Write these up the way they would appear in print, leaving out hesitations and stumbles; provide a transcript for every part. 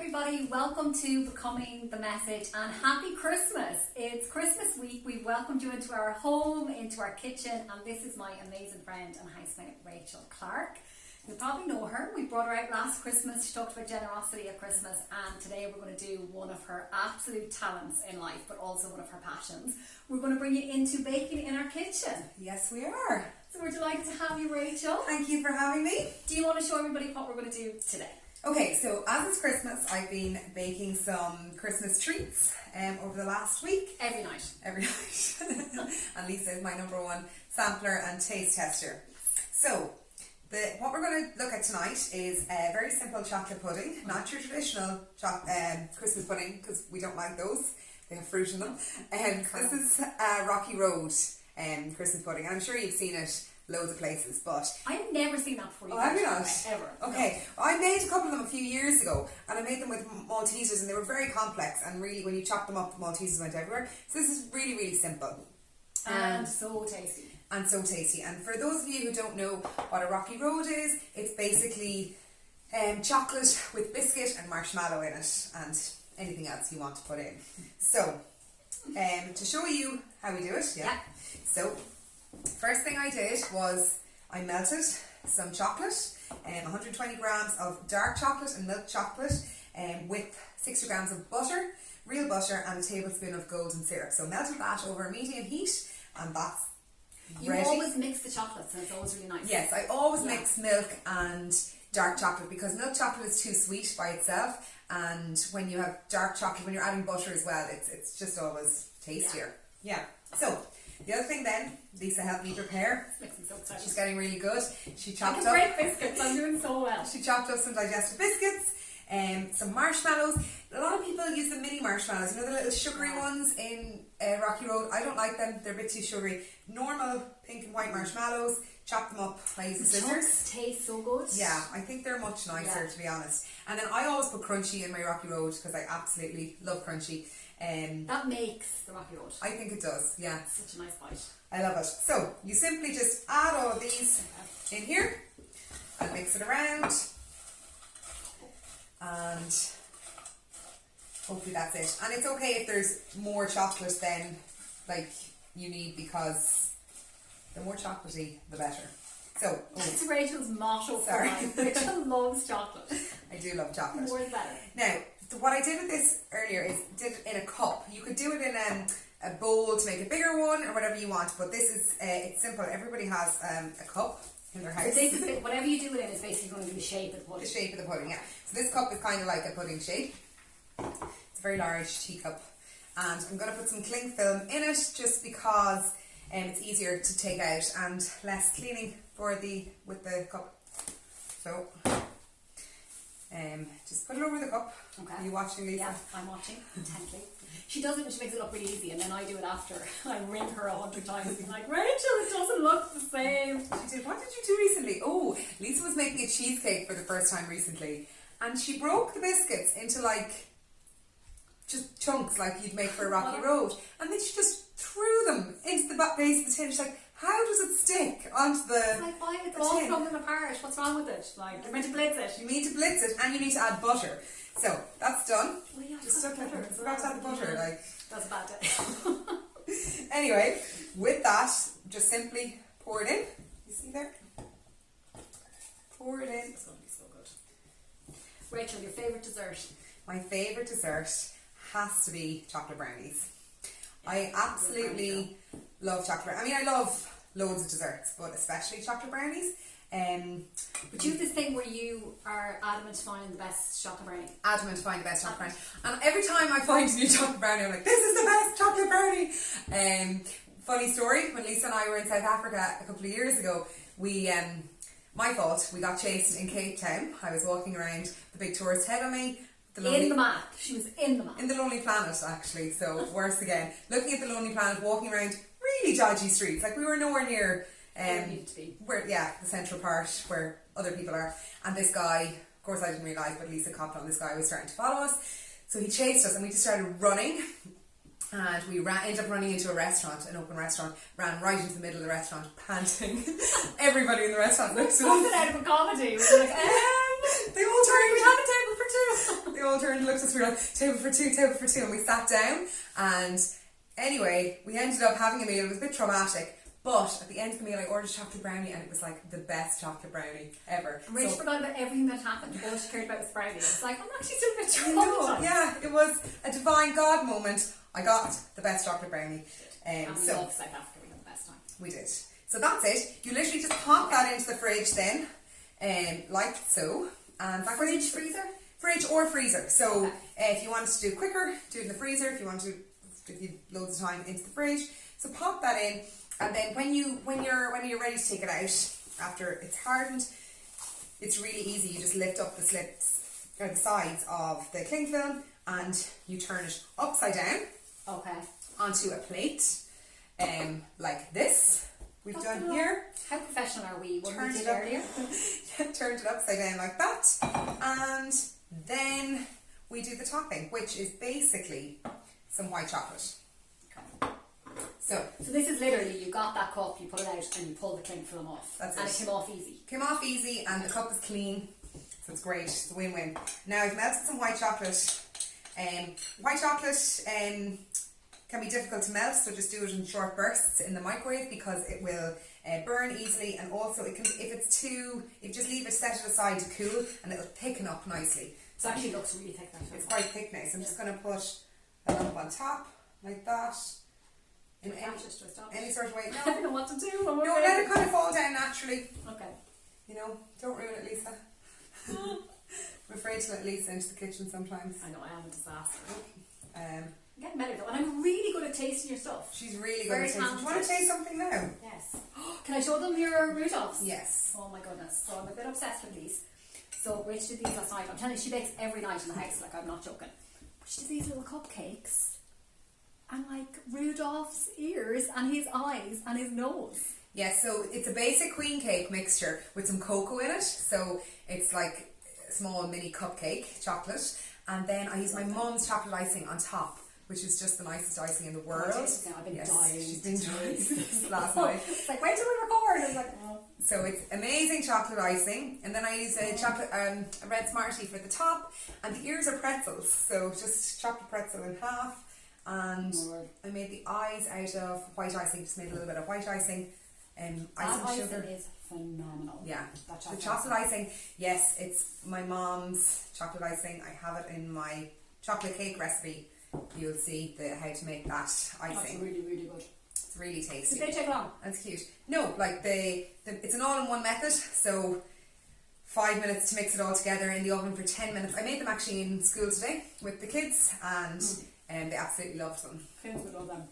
everybody, welcome to Becoming the Message and happy Christmas. It's Christmas week. We've welcomed you into our home, into our kitchen, and this is my amazing friend and housemate Rachel Clark. You probably know her. We brought her out last Christmas. She talked about generosity at Christmas, and today we're going to do one of her absolute talents in life, but also one of her passions. We're going to bring you into baking in our kitchen. Yes, we are. So we're delighted to have you, Rachel. Thank you for having me. Do you want to show everybody what we're going to do today? Okay, so as it's Christmas, I've been baking some Christmas treats over the last week. Every night. Every night. And Lisa is my number one sampler and taste tester. So, what we're going to look at tonight is a very simple chocolate pudding, not your traditional Christmas pudding, because we don't like those. They have fruit in them. This is a Rocky Road Christmas pudding. I'm sure you've seen it loads of places, but I've never seen that before. Have you not? Ever. Okay, no. I made a couple of them a few years ago, and I made them with Maltesers, and they were very complex, and really when you chop them up, the Maltesers went everywhere. So this is really, really simple. And so tasty. And so tasty. And for those of you who don't know what a Rocky Road is, it's basically chocolate with biscuit and marshmallow in it, and anything else you want to put in. So, to show you how we do it, yeah. So, first thing I did was I melted some chocolate, 120 grams of dark chocolate and milk chocolate, with 60 grams of butter, real butter, and a tablespoon of golden syrup. So melted that over a medium heat, and that's ready. You always mix the chocolates, and it's always really nice. Yes, I always mix milk and dark chocolate because milk chocolate is too sweet by itself, and when you have dark chocolate, when you're adding butter as well, it's just always tastier. Yeah. So the other thing then, Lisa helped me prepare. This makes me so excited. She's getting really good. She chopped up great biscuits. I'm doing so well. She chopped up some digestive biscuits, some marshmallows. A lot of people use the mini marshmallows. You know the little sugary ones in Rocky Road. I don't like them. They're a bit too sugary. Normal pink and white marshmallows. Chop them up. I use the scissors. Chunks taste so good. Yeah, I think they're much nicer to be honest. And then I always put crunchy in my Rocky Road because I absolutely love crunchy. That makes the Rocky Road. I think it does, yeah. It's such a nice bite. I love it. So, you simply just add all of these in here and mix it around. And hopefully that's it. And it's okay if there's more chocolate than you need, because the more chocolatey, the better. So, it's Rachel's motto for life. Rachel loves chocolate. I do love chocolate. More is better. Now, what I did with this earlier is did it in a cup. You could do it in a bowl to make a bigger one or whatever you want, but this is it's simple. Everybody has a cup in their house. So whatever you do it in is basically going to be the shape of the pudding. The shape of the pudding, yeah. So this cup is kind of like a pudding shape. It's a very large teacup, and I'm going to put some cling film in it just because it's easier to take out and less cleaning with the cup. So just put it over the cup. Okay. Are you watching, Lisa? Yeah, I'm watching intently. She does it and she makes it look really easy, and then I do it after. I ring her 100 times and I'm like, Rachel, it doesn't look the same. She did. What did you do recently? Oh, Lisa was making a cheesecake for the first time recently, and she broke the biscuits into just chunks like you'd make for a Rocky Road, and then she just threw them into the base of the tin. She's like, how does it stick onto the It's like, why? It's all crumbling apart. What's wrong with it? Like, you're meant to blitz it. You need to blitz it, and you need to add butter. So that's done. Oh yeah, just stuck butter. I forgot to add the butter. That's a bad day. Anyway, with that, just simply pour it in. You see there? Pour it in. It's going to be so good. Rachel, your favourite dessert? My favourite dessert has to be chocolate brownies. I absolutely love chocolate. I mean, I love loads of desserts, but especially chocolate brownies. But you have this thing where you are adamant to find the best chocolate brownie. Adamant to find the best chocolate brownie. And every time I find a new chocolate brownie, I'm like, this is the best chocolate brownie. Funny story, when Lisa and I were in South Africa a couple of years ago, my fault, we got chased in Cape Town. I was walking around the big tourist head on me. In the map. She was in the map. In the Lonely Planet, actually. So, worse again. Looking at the Lonely Planet, walking around really dodgy streets. Like, we were nowhere near where we needed to be. The central part where other people are. And this guy, of course I didn't realise, but Lisa copped on, this guy was starting to follow us. So he chased us and we just started running. And we ended up running into a restaurant, an open restaurant, ran right into the middle of the restaurant, panting. Everybody in the restaurant looked at us. Something out of a comedy. We were like, they all turned. We have a table for two. They all all turned and looked at us. We were like, table for two, and we sat down. And anyway, we ended up having a meal. It was a bit traumatic. But at the end of the meal, I ordered chocolate brownie, and it was like the best chocolate brownie ever. Rach forgot about everything that happened. All she cared about was brownie. It's like, I'm actually still a bit traumatized. Yeah, it was a divine God moment. I got the best chocolate brownie. And we love South Africa. We had the best time. We did. So that's it. You literally just pop that into the fridge then, like so. And that Fridge, freezer? Fridge or freezer. So if you want to do it quicker, do it in the freezer. If you want to give you loads of time, into the fridge. So pop that in. And then when you're ready to take it out, after it's hardened, it's really easy. You just lift up the slips or the sides of the cling film and you turn it upside down. Okay. Onto a plate, like this. We've done here. How professional are we? Turned it earlier. Turned it upside down like that, and then we do the topping, which is basically some white chocolate. So this is literally, you got that cup, you pull it out and you pull the cling film off. That's and it. It came off easy. Came off easy and the cup is clean, so it's great. It's a win-win. Now I've melted some white chocolate. White chocolate can be difficult to melt, so just do it in short bursts in the microwave because it will burn easily, and also it can, if you just leave it, set it aside to cool, and it'll thicken up nicely. So it actually looks really thick. It's quite thick now, so I'm just going to put a lump on top like that. In any sort of way. No. I don't know what to do. No, let it kind of fall down naturally. Okay. You know, don't ruin it, Lisa. I'm afraid to let Lisa into the kitchen sometimes. I know, I am a disaster. I'm getting better though, and I'm really good at tasting your stuff. She's really good at tasting. Do you want to taste something now? Yes. Can I show them your Rudolphs? Yes. Oh my goodness. So I'm a bit obsessed with these. So Rich did these last night. I'm telling you, she bakes every night in the house, like I'm not joking. But she did these little cupcakes. And like Rudolph's ears and his eyes and his nose. Yeah, so it's a basic queen cake mixture with some cocoa in it. So it's like a small mini cupcake, chocolate. And then I use my mum's chocolate icing on top, which is just the nicest icing in the world. I've been dying. She's been dying since last night. It's like, wait till we record. And like, oh. So it's amazing chocolate icing, and then I use a red Smartie for the top, and the ears are pretzels. So just chopped the pretzel in half. And I made the eyes out of white icing, just made a little bit of white icing. Icing sugar is phenomenal. Yeah, the chocolate icing, yes, it's my mom's chocolate icing. I have it in my chocolate cake recipe. You'll see how to make that icing. That's really, really good. It's really tasty. Did they take long? And it's cute. No, like it's an all-in-one method, so 5 minutes to mix it all together in the oven for 10 minutes. I made them actually in school today with the kids, and they absolutely loved them. Kids would love them.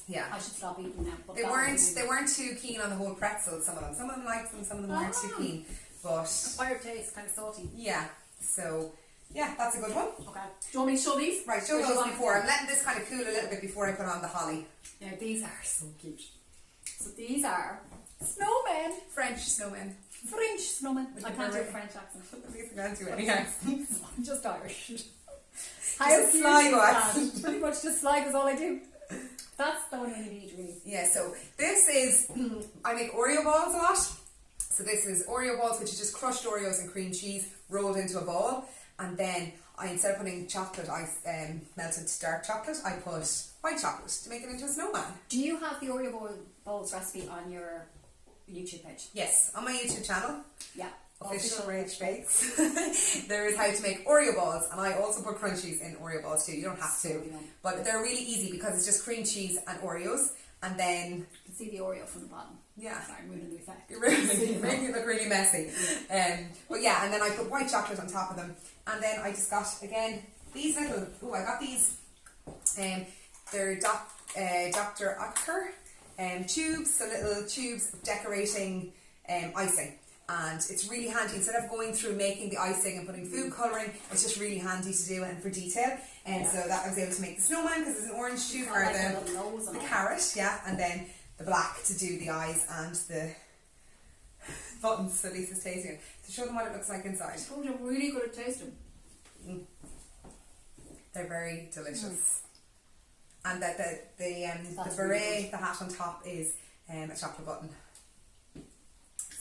Yeah. I should stop eating them. But They weren't too keen on the whole pretzel, some of them. Some of them liked them, some of them weren't too keen. But acquired taste, kind of salty. Yeah. So yeah, that's a good one. Okay. Do you want me to show these? Right, show those before. I'm letting this kind of cool a little bit before I put on the holly. Now these are so cute. So these are snowmen. French snowmen. French snowmen. I can't do a French accent. At least I can't do any accents. I'm just Irish. How cute is that? Pretty much just Sligo is all I do. That's the one we need, really. Yeah, so this is, I make Oreo balls a lot. So this is Oreo balls, which is just crushed Oreos and cream cheese rolled into a ball. And then instead of putting chocolate, melted dark chocolate, I put white chocolate to make it into a snowman. Do you have the Oreo balls recipe on your YouTube page? Yes, on my YouTube channel. Yeah. Official Rach Bakes. There is how to make Oreo balls, and I also put crunchies in Oreo balls too. You don't have to, but they're really easy because it's just cream cheese and Oreos, and then you can see the Oreo from the bottom. Yeah, sorry, I'm ruining the effect. You're making it look really messy. But yeah, and then I put white chocolate on top of them, and then I just got again these little. Oh, I got these. They're Dr. Oetker tubes, so little tubes of decorating icing. And it's really handy, instead of going through making the icing and putting food colouring, it's just really handy to do it and for detail. And so that I was able to make the snowman because there's an orange tube for the carrot, yeah, and then the black to do the eyes and the buttons that Lisa's tasting it. To show them what it looks like inside. Oh, they're really good at tasting. They're very delicious. And that the beret, the hat on top is a chocolate button.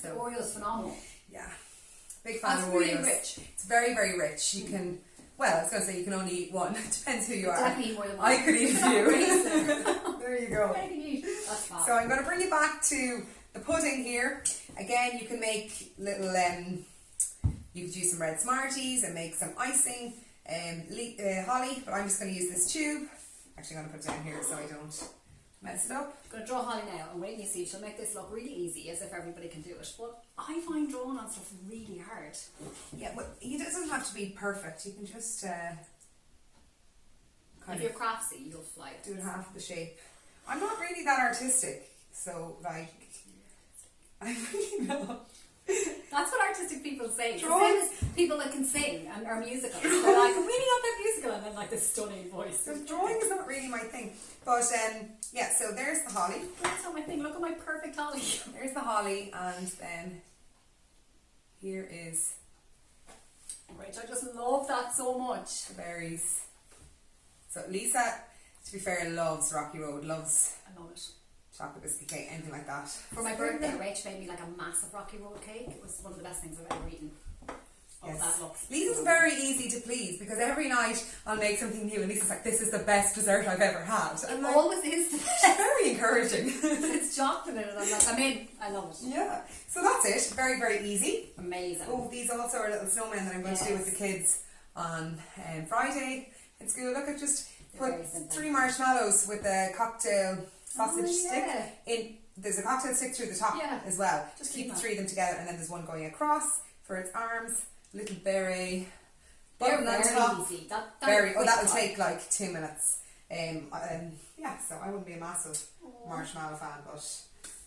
The Oreo's phenomenal. Yeah, big fan of Oreos. Really rich. It's very, very rich. You can Well, I was going to say you can only eat one. It depends who you are. Definitely eat more than one. I could eat a few. There you go. That's fab. So I'm going to bring you back to the pudding here. Again, you can make little, you could use some red Smarties and make some icing, holly, but I'm just going to use this tube. Actually, I'm going to put it down here so I don't mess it up. I'm going to draw Holly now, and wait and you see, she'll make this look really easy, as if everybody can do it. But I find drawing on stuff really hard. Yeah, but it doesn't have to be perfect. You can just If you're craftsy, you'll fly it. do half the shape. I'm not really that artistic, so like, I really know. That's what artistic people say. The Drawing- same as people that can sing and are musical. They're like, I'm really not that musical, and then like this stunning voice. So drawing is not really my thing. But yeah, so there's the holly. That's not my thing. Look at my perfect Holly. There's the holly, and then here is Rach, I just love that so much. the berries. So Lisa, to be fair, loves Rocky Road, loves I love it. chocolate biscuit cake, anything like that. For my birthday, Rach made me like a massive Rocky Road cake. It was one of the best things I've ever eaten. Oh, Yes. that looks. Lisa's very easy to please because every night I'll make something new and Lisa's like, this is the best dessert I've ever had. It And like, always is the she's best. very encouraging. It's chocolate in it. I'm like, I'm in. I love it. Yeah. So that's it. Very, very easy. Amazing. Oh, these also are little snowmen that I'm going to do with the kids on Friday in school. Look at just They're put very simple. 3 marshmallows with a cocktail sausage yeah. stick in. There's a cocktail stick through the top Yeah. as well. Just Keep keep the that. 3 of them together, and then there's one going across for its arms. Little beret. They're Button on very top. easy. That That'll take like 2 minutes. Yeah, so I wouldn't be a massive marshmallow fan, but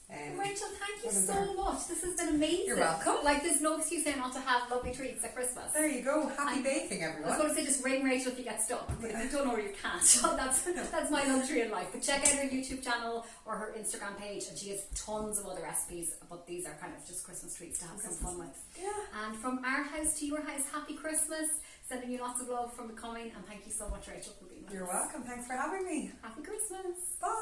Rachel, thank you What is so there? much. This has been amazing. You're welcome. Like, there's no excuse now not to have lovely treats at Christmas. there you go. Happy baking, I was everyone. going to say just ring Rachel if you get stuck, but if you don't know where you can't. That's my luxury in life. But check out her YouTube channel or her Instagram page, and she has tons of other recipes. But these are kind of just Christmas treats to have some fun with. Yeah. And from our house to your house, happy Christmas. Sending you lots of love from Becoming, and thank you so much, Rachel, for being with You're us. welcome. Thanks for having me. Happy Christmas. Bye.